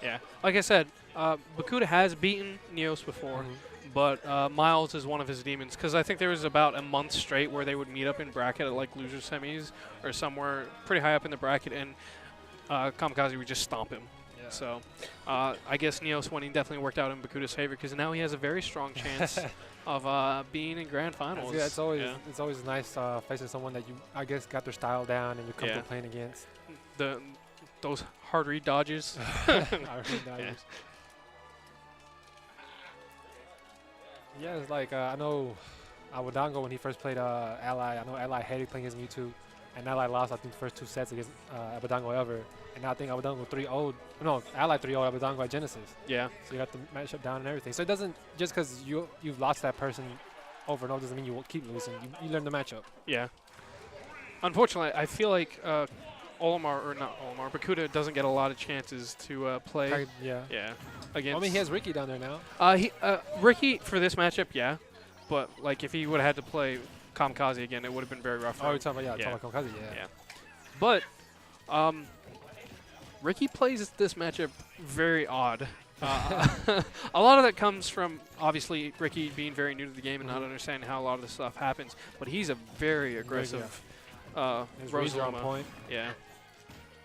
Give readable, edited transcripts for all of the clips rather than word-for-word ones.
Yeah, like I said, Bakuuda has beaten Neos before, but Miles is one of his demons because I think there was about a month straight where they would meet up in bracket at like loser semis or somewhere pretty high up in the bracket, and Kamikaze would just stomp him. Yeah. So I guess Neos winning definitely worked out in Bakuuda's favor because now he has a very strong chance of being in grand finals. Yeah, it's always nice facing someone that you, I guess, got their style down and you're comfortable playing against. Those hard read dodges. Yeah, it's like I know Abadango when he first played Ally. I know Ally hated playing his Mewtwo, and Ally lost I think the first 2 sets against Abadango ever. And now I think Abadango 3-0'd. No, Ally 3-0'd Abadango at Genesis. Yeah. So you got the matchup down and everything. So it doesn't just because you've lost that person over and over doesn't mean you will keep losing. You learn the matchup. Yeah. Unfortunately, I feel like Olimar, or not Olimar, Bakuuda doesn't get a lot of chances to play. Yeah. Against. I mean, he has Ricky down there now. Ricky for this matchup, yeah, but like if he would have had to play Kamikaze again, it would have been very rough. Oh, you're talking about Kamikaze, yeah. But Ricky plays this matchup very odd. A lot of that comes from obviously Ricky being very new to the game and not understanding how a lot of this stuff happens. But he's a very aggressive. His reads are on point. Yeah.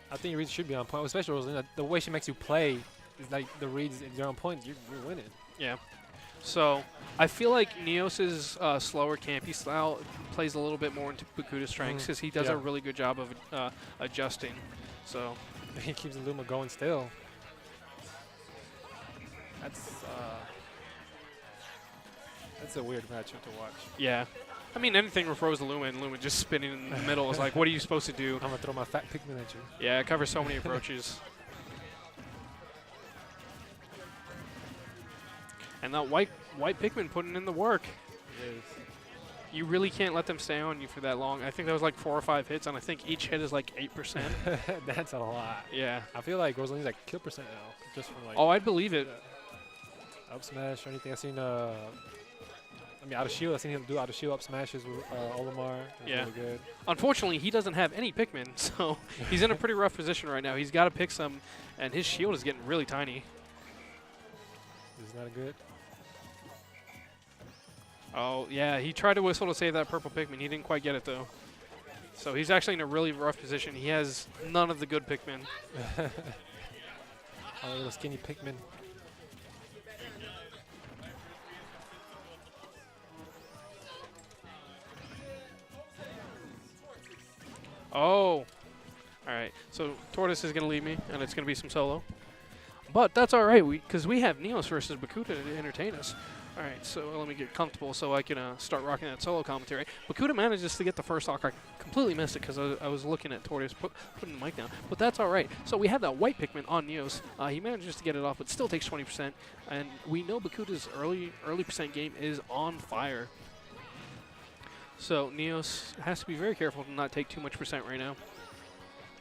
I think your reads should be on point, especially Rosaluma. The way she makes you play is like the reads, if they're on point, you're winning. Yeah. So I feel like Neos's slower campy style plays a little bit more into Bakuuda's strengths because he does a really good job of adjusting. So he keeps Luma going still. That's a weird matchup to watch. Yeah. I mean, anything with Rosaluma and Luma just spinning in the middle is like, what are you supposed to do? I'm going to throw my fat Pikmin at you. Yeah, it covers so many approaches. And that white Pikmin putting in the work. Yes. You really can't let them stay on you for that long. I think that was like 4 or 5 hits, and I think each hit is like 8%. That's a lot. Yeah. I feel like Rosaluma's like kill percent now. Just from like. Oh, I'd believe it. Up smash or anything. I've seen out of shield. I've seen him do out of shield up smashes with Olimar. Yeah. Really good. Unfortunately, he doesn't have any Pikmin, so he's in a pretty rough position right now. He's got to pick some, and his shield is getting really tiny. Is that good? Oh, yeah. He tried to whistle to save that purple Pikmin. He didn't quite get it, though. So he's actually in a really rough position. He has none of the good Pikmin. A little skinny Pikmin. Oh. All right. So Tortoise is going to leave me, and it's going to be some solo. But that's all right, because we have Neos versus Bakuuda to entertain us. All right, so let me get comfortable so I can start rocking that solo commentary. Bakuuda manages to get the first stock. I completely missed it because I was looking at Tortoise putting the mic down. But that's all right. So we have that white Pikmin on Neos. He manages to get it off, but still takes 20%. And we know Bakuuda's early percent game is on fire. So Neos has to be very careful to not take too much percent right now.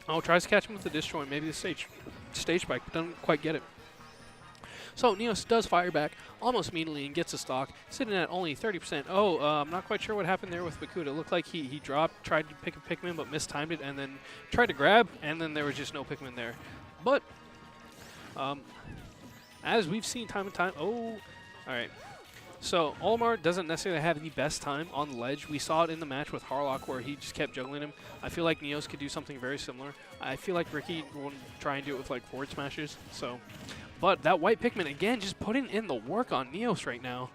Oh, tries to catch him with the disjoint, maybe the stage spike, but doesn't quite get it. So Neos does fire back almost immediately and gets a stock, sitting at only 30%. Oh, I'm not quite sure what happened there with Bakuuda. It looked like he dropped, tried to pick a Pikmin, but mistimed it, and then tried to grab, and then there was just no Pikmin there. But as we've seen time and time, all right. So Olimar doesn't necessarily have the best time on the ledge. We saw it in the match with Harlock where he just kept juggling him. I feel like Neos could do something very similar. I feel like Ricky will try and do it with like forward smashes. So, but that white Pikmin, again, just putting in the work on Neos right now.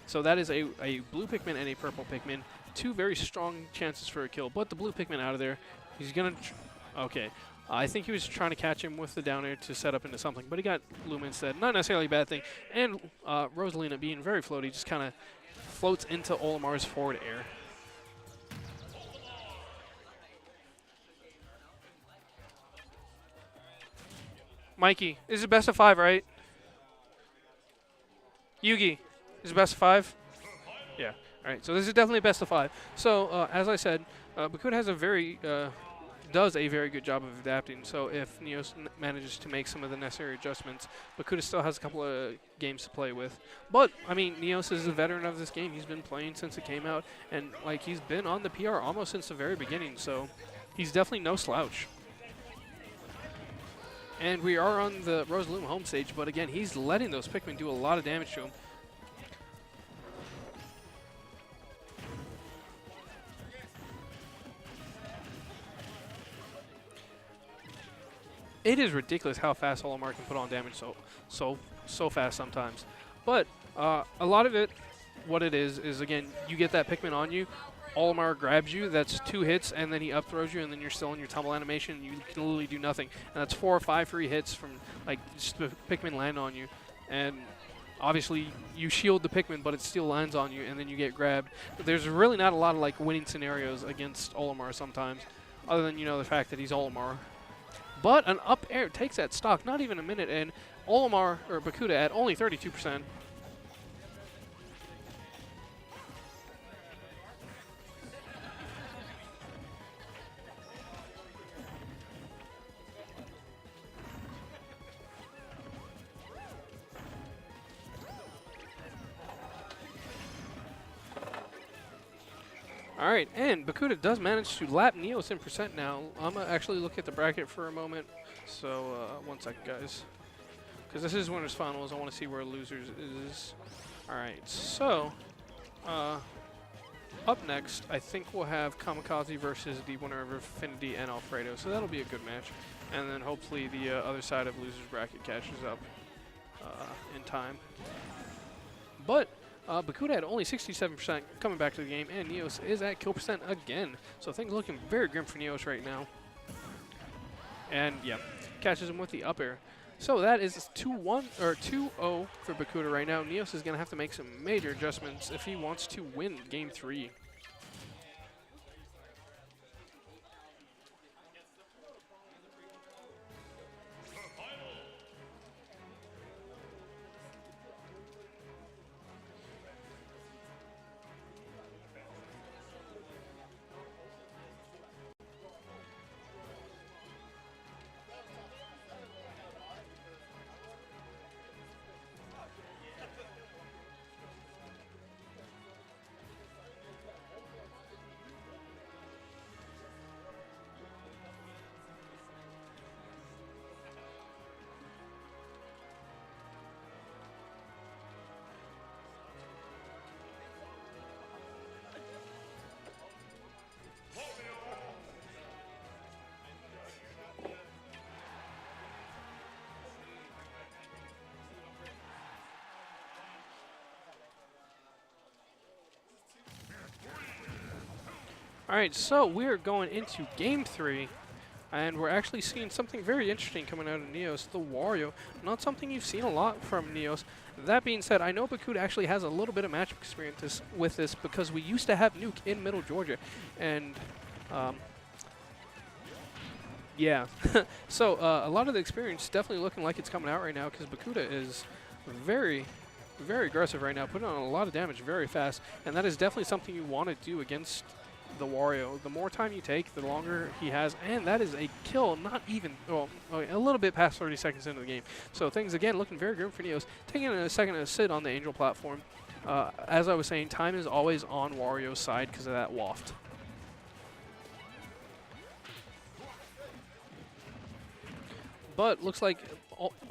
So that is a blue Pikmin and a purple Pikmin. 2 very strong chances for a kill. But the blue Pikmin out of there. He's going to... Okay. I think he was trying to catch him with the down air to set up into something, but he got Luma instead. Not necessarily a bad thing. And Rosaluma, being very floaty, just kind of floats into Olimar's forward air. Mikey, this is a best of 5, right? Yugi, is it best of 5? Yeah. All right, so this is definitely a best of 5. So, as I said, Bakuuda has does a very good job of adapting. So if Neos manages to make some of the necessary adjustments, Bakuuda still has a couple of games to play with. But, I mean, Neos is a veteran of this game. He's been playing since it came out, and, like, he's been on the PR almost since the very beginning, so he's definitely no slouch. And we are on the Rosaluma home stage, but again, he's letting those Pikmin do a lot of damage to him. It is ridiculous how fast Olimar can put on damage so fast sometimes. But a lot of it, what it is again, you get that Pikmin on you, Olimar grabs you, that's 2 hits, and then he up throws you, and then you're still in your tumble animation, and you can literally do nothing. And that's 4 or 5 free hits from, like, just the Pikmin land on you. And obviously, you shield the Pikmin, but it still lands on you, and then you get grabbed. But there's really not a lot of, like, winning scenarios against Olimar sometimes, other than, you know, the fact that he's Olimar. But an up air takes that stock, not even a minute, and Olimar, or Bakuuda, at only 32%. All right, and Bakuuda does manage to lap Neos in percent now. I'm going to actually look at the bracket for a moment. So, 1 second, guys. Because this is winners finals. I want to see where losers is. All right, so up next, I think we'll have Kamikaze versus the winner of Affinity and Alfredo. So that'll be a good match. And then hopefully the other side of losers bracket catches up in time. But Bakuuda had only 67% coming back to the game, and Neos is at kill percent again. So things looking very grim for Neos right now. And yeah, catches him with the up air. So that is 2-1 or 2-0 for Bakuuda right now. Neos is going to have to make some major adjustments if he wants to win Game 3. All right, so we're going into Game 3, and we're actually seeing something very interesting coming out of Neos, the Wario. Not something you've seen a lot from Neos. That being said, I know Bakuuda actually has a little bit of matchup experience with this because we used to have Nuke in Middle Georgia, and yeah. So a lot of the experience definitely looking like it's coming out right now because Bakuuda is very aggressive right now, putting on a lot of damage very fast, and that is definitely something you want to do against the Wario. The more time you take, the longer he has, and that is a kill, not even, well, a little bit past 30 seconds into the game. So things, again, looking very grim for Neos. Taking a second to sit on the Angel platform. As I was saying, time is always on Wario's side because of that waft. But looks like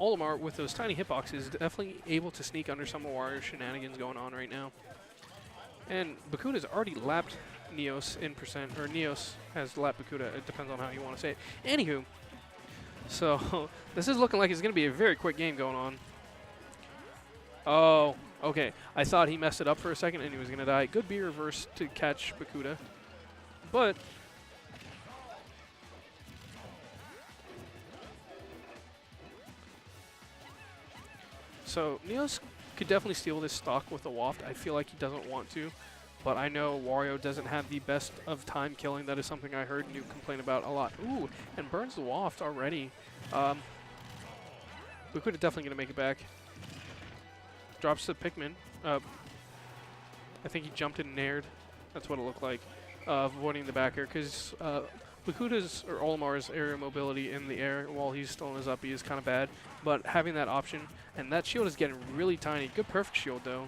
Olimar, with those tiny hitboxes, is definitely able to sneak under some of Wario's shenanigans going on right now. And Bakuuda's already lapped Neos in percent, or Neos has lapped Bakuuda. It depends on how you want to say it. Anywho, so this is looking like it's going to be a very quick game going on. Oh, okay. I thought he messed it up for a second and he was going to die. Good B reverse to catch Bakuuda. But so Neos could definitely steal this stock with a waft. I feel like he doesn't want to, but I know Wario doesn't have the best of time killing. That is something I heard Nuke complain about a lot. Ooh, and burns the waft already. Bakuuda definitely going to make it back. Drops the Pikmin. I think he jumped and nared. That's what it looked like. Avoiding the back air, because Bakuuda's, or Olimar's, aerial mobility in the air while he's still in his uppy is kind of bad, but having that option, and that shield is getting really tiny. Good perfect shield, though.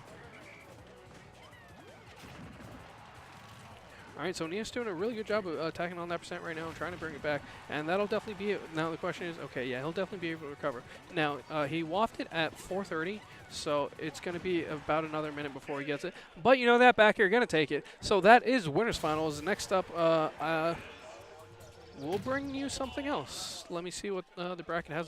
All right, so Neo's doing a really good job of attacking on that percent right now and trying to bring it back, and that'll definitely be it. Now the question is, okay, yeah, he'll definitely be able to recover. Now, he wafted at 430, so it's going to be about another minute before he gets it. But you know that back air going to take it. So that is winners finals. Next up, we'll bring you something else. Let me see what the bracket has available.